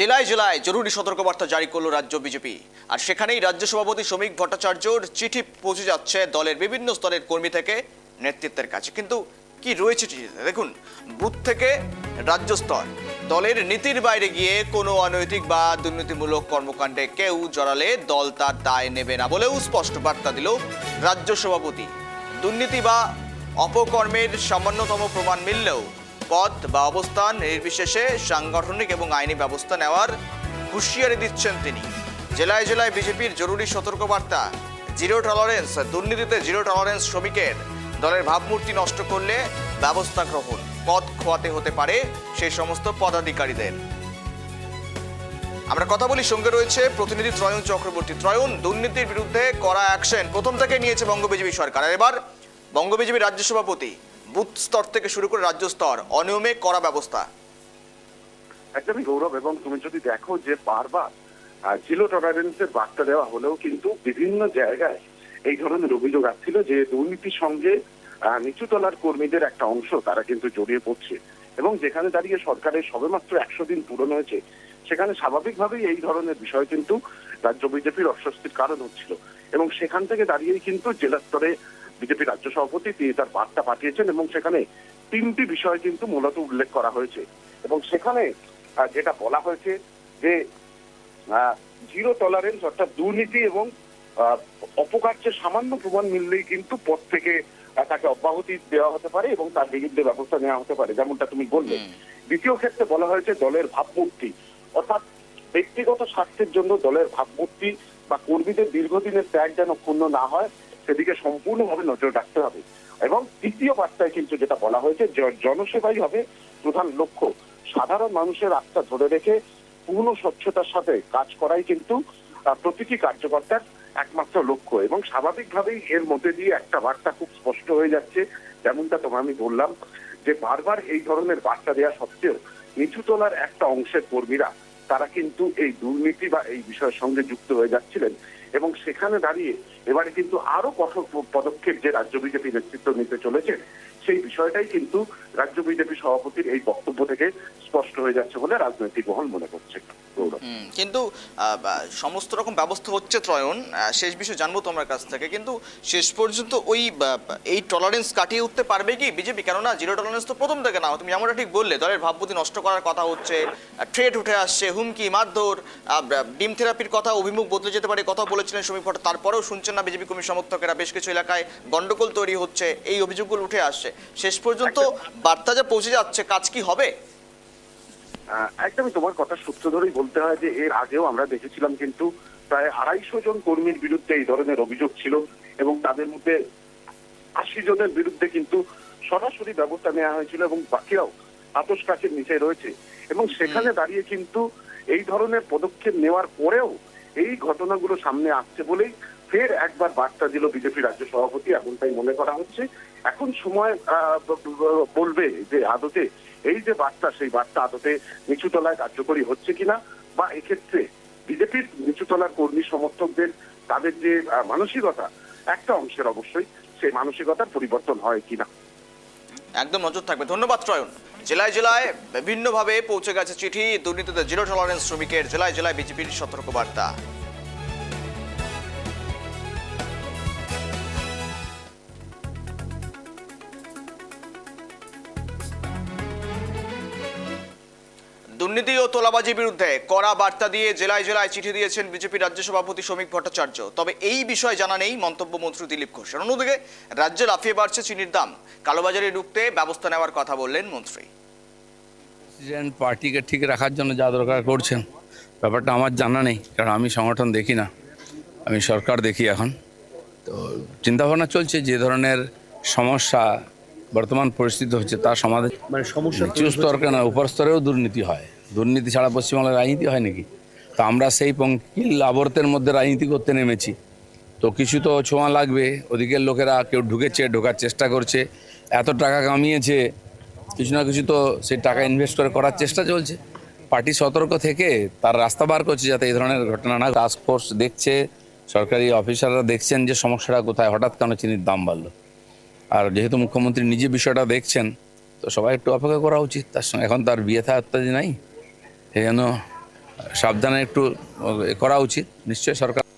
জেলায় জেলায় জরুরি সতর্কবার্তা জারি করল রাজ্য বিজেপি। আর সেখানেই রাজ্য সভাপতি শ্রমিক ভট্টাচার্যর চিঠি পৌঁছে যাচ্ছে দলের বিভিন্ন স্তরের কর্মী থেকে নেতৃত্বের কাছে। কিন্তু কি রয়েছে চিঠিতে দেখুন, বুথ থেকে রাজ্য স্তর, দলের নীতির বাইরে গিয়ে কোনো অনৈতিক বা দুর্নীতিমূলক কর্মকাণ্ডে কেউ জড়ালে দল তার দায় নেবে না বলেও স্পষ্ট বার্তা দিল রাজ্য সভাপতি। দুর্নীতি বা অপকর্মের সামান্যতম প্রমাণ মিললেও পদ বা অবস্থান নির্বিশেষে সাংগঠনিক এবং আইনি ব্যবস্থা নেওয়ার হুঁশিয়ারি দিচ্ছেন তিনি। জেলায় জেলায় বিজেপির জরুরি সতর্কবার্তা, জিরো টলারেন্স, দুর্নীতিতে জিরো টলারেন্স, শ্রমিকের দলের ভাবমূর্তি নষ্ট করলে ব্যবস্থা গ্রহণ, পদ খোয়াতে হতে পারে সেই সমস্ত পদাধিকারীদের। আমরা কথা বলি, সঙ্গে রয়েছে প্রতিনিধি ত্রয়ন চক্রবর্তী। ত্রয়ন, দুর্নীতির বিরুদ্ধে কড়া অ্যাকশন প্রথম থেকে নিয়েছে বঙ্গ বিজেপি সরকার, আর এবার বঙ্গ বিজেপির রাজ্য সভাপতি বুথ স্তর থেকে শুরু করে রাজ্য স্তর অনিয়মে কড়া ব্যবস্থা। একদমই গৌরব, এবং তুমি যদি দেখো যে বারবার জিরো টলারেন্সের বার্তা দেওয়া হলেও কিন্তু বিভিন্ন জায়গায় এই ধরনের অভিযোগ আসছিল যে দুর্নীতির সঙ্গে নিচু তলার কর্মীদের একটা অংশ তারা কিন্তু জড়িয়ে পড়ছে, এবং যেখানে দাঁড়িয়ে সরকারের সবেমাত্র 100 দিন পূরণ হয়েছে সেখানে স্বাভাবিকভাবেই এই ধরনের বিষয় কিন্তু রাজ্য বিজেপির অস্বস্তির কারণ হচ্ছিল। এবং সেখান থেকে দাঁড়িয়েই কিন্তু জেলা স্তরে বিজেপি রাজ্য সভাপতি তিনি তার বার্তা পাঠিয়েছেন, এবং সেখানে 3টি বিষয় কিন্তু মূলত উল্লেখ করা হয়েছে। এবং সেখানে যেটা বলা হয়েছে যে জিরো টলারেন্স অর্থাৎ দুর্নীতি এবং অপকার্যের সামান্য প্রমাণ মিললেই কিন্তু পদ থেকে তাকে অব্যাহতি দেওয়া হতে পারে এবং তার বিরুদ্ধে ব্যবস্থা নেওয়া হতে পারে, যেমনটা তুমি বললে। দ্বিতীয় ক্ষেত্রে বলা হয়েছে দলের ভাবমূর্তি, অর্থাৎ ব্যক্তিগত স্বার্থের জন্য দলের ভাবমূর্তি বা কর্মীদের দীর্ঘদিনের ত্যাগ যেন ক্ষুণ্ণ না হয় সেদিকে সম্পূর্ণভাবে নজর রাখতে হবে। এবং তৃতীয় বার্তায় কিন্তু যেটা বলা হয়েছে জনসেবাই হবে প্রধান লক্ষ্য, সাধারণ মানুষের আস্থা ধরে রেখে পূর্ণ স্বচ্ছতার সাথে কাজ করাই কিন্তু প্রতিটি কার্যকর্তার একমাত্র লক্ষ্য। এবং স্বাভাবিকভাবেই এর মধ্যে দিয়ে একটা বার্তা খুব স্পষ্ট হয়ে যাচ্ছে, যেমনটা তোমায় আমি বললাম যে বারবার এই ধরনের বার্তা দেওয়া সত্ত্বেও নিচু তলার একটা অংশের কর্মীরা তারা কিন্তু এই দুর্নীতি বা এই বিষয়ের সঙ্গে যুক্ত হয়ে যাচ্ছিলেন। এবং সেখানে দাঁড়িয়ে এবারে কিন্তু আরো কঠোর পদক্ষেপ যে রাজ্য বিজেপি নেতৃত্ব নিতে চলেছে সেই বিষয়টাই কিন্তু রাজ্য বিজেপি সভাপতির এই বক্তব্য থেকে স্পষ্ট হয়ে যাচ্ছে বলে রাজনৈতিক মহল মনে করছে। কিন্তু সমস্ত রকম ব্যবস্থা হচ্ছে ত্রয়ন, শেষ বিষয় জানবো তোমার কাছ থেকে, কিন্তু শেষ পর্যন্ত ওই এই টলারেন্স কাটিয়ে উঠতে পারবে কি বিজেপি? কেননা জিরো টলারেন্স তো প্রথম থেকে না, তুমি যেমনটা ঠিক বললে দলের ভাবমূর্তি নষ্ট করার কথা হচ্ছে, থ্রেট উঠে আসছে, হুমকি মারধর, ডিম থেরাপির কথা, অভিমুখ বদলে যেতে পারে কথা বলেছিলেন শ্রমিক ভট্টাচার্য, তারপরেও শুনছেন না বিজেপি কর্মী সমর্থকেরা, বেশ কিছু এলাকায় গন্ডগোল তৈরি হচ্ছে, এই অভিযোগগুলো উঠে আসছে। শেষ পর্যন্ত বার্তা যা পৌঁছে যাচ্ছে, কাজ কি হবে? একদমই তোমার কথা সূত্র ধরেই বলতে হয় যে এর আগেও আমরা দেখেছিলাম কিন্তু প্রায় 250 জন কর্মীর বিরুদ্ধে এই ধরনের অভিযোগ ছিল, এবং তাদের মধ্যে 80 জনের বিরুদ্ধে কিন্তু সরাসরি ব্যবস্থা নেওয়া হয়েছিল এবং বাকিরাও আতশ কাছের নিচে রয়েছে। এবং সেখানে দাঁড়িয়ে কিন্তু এই ধরনের পদক্ষেপ নেওয়ার পরেও এই ঘটনাগুলো সামনে আসছে বলেই ফের একবার বার্তা দিল বিজেপি রাজ্য সভাপতি, এমনটাই মনে করা হচ্ছে। এখন সময় বলবে যে আদতে এই যে বার্তা সেই বার্তা আদতে নিচু তলায় কার্যকরী হচ্ছে কিনা, বা এক্ষেত্রে বিজেপির নিচু তলার কর্মী সমর্থকদের তাদের যে মানসিকতা একটা অংশের অবশ্যই সেই মানসিকতার পরিবর্তন হয় কিনা। একদম নজর থাকবে। ধন্যবাদ ত্রয়ন। জেলায় জেলায় বিভিন্নভাবে পৌঁছে গেছে চিঠি, দুর্নীতিতে জিরো টলারেন্স, শ্রমিকের জেলায় জেলায় বিজেপির সতর্কবার্তা। দুর্নীতি ও তোলাবাজির বিরুদ্ধে কড়া বার্তা দিয়ে জেলায় জেলায় চিঠি দিয়েছেন বিজেপির রাজ্য সভাপতি শ্রমিক ভট্টাচার্য। তবে এই বিষয়ে জানা নেই মন্তব্য মন্ত্রী দিলীপ ঘোষ। অন্যদিকে রাজ্যে লাফিয়ে বাড়ছে চিনির দাম, কালোবাজারে রুখতে ব্যবস্থা নেওয়ার কথা বললেন মন্ত্রী। প্রেসিডেন্ট পার্টিকে ঠিক রাখার জন্য যা দরকার করছেন, ব্যাপারটা আমার জানা নেই, কারণ আমি সংগঠন দেখি না, আমি সরকার দেখি। এখন তো চিন্তাভাবনা চলছে যে ধরনের সমস্যা বর্তমান পরিস্থিতি হচ্ছে তার সমাধান, মানে সমস্যা নিচু স্তর কেন উপর স্তরেও দুর্নীতি হয়, দুর্নীতি ছাড়া পশ্চিমবাংলায় রাজনীতি হয় নাকি? তো আমরা সেই পঙ্কিল আবর্তের মধ্যে রাজনীতি করতে নেমেছি, তো কিছু তো ছোঁয়া লাগবে। ওদিকের লোকেরা কেউ ঢোকার চেষ্টা করছে, এত টাকা কামিয়েছে, কিছু না কিছু তো সেই টাকা ইনভেস্ট করে করার চেষ্টা চলছে। পার্টি সতর্ক থেকে তার রাস্তা বার করছে যাতে এই ধরনের ঘটনা না। টাস্ক ফোর্স দেখছে, সরকারি অফিসাররা দেখছেন যে সমস্যাটা কোথায়, হঠাৎ কেন চিনির দাম বাড়লো। আর যেহেতু মুখ্যমন্ত্রী নিজে বিষয়টা দেখছেন, তো সবাই একটু অপেক্ষা করা উচিত। তার সঙ্গে এখন তার বিয়ে থা ইত্যাদি নাই, এই জন্য সাবধানে একটু করা উচিত নিশ্চয়ই সরকার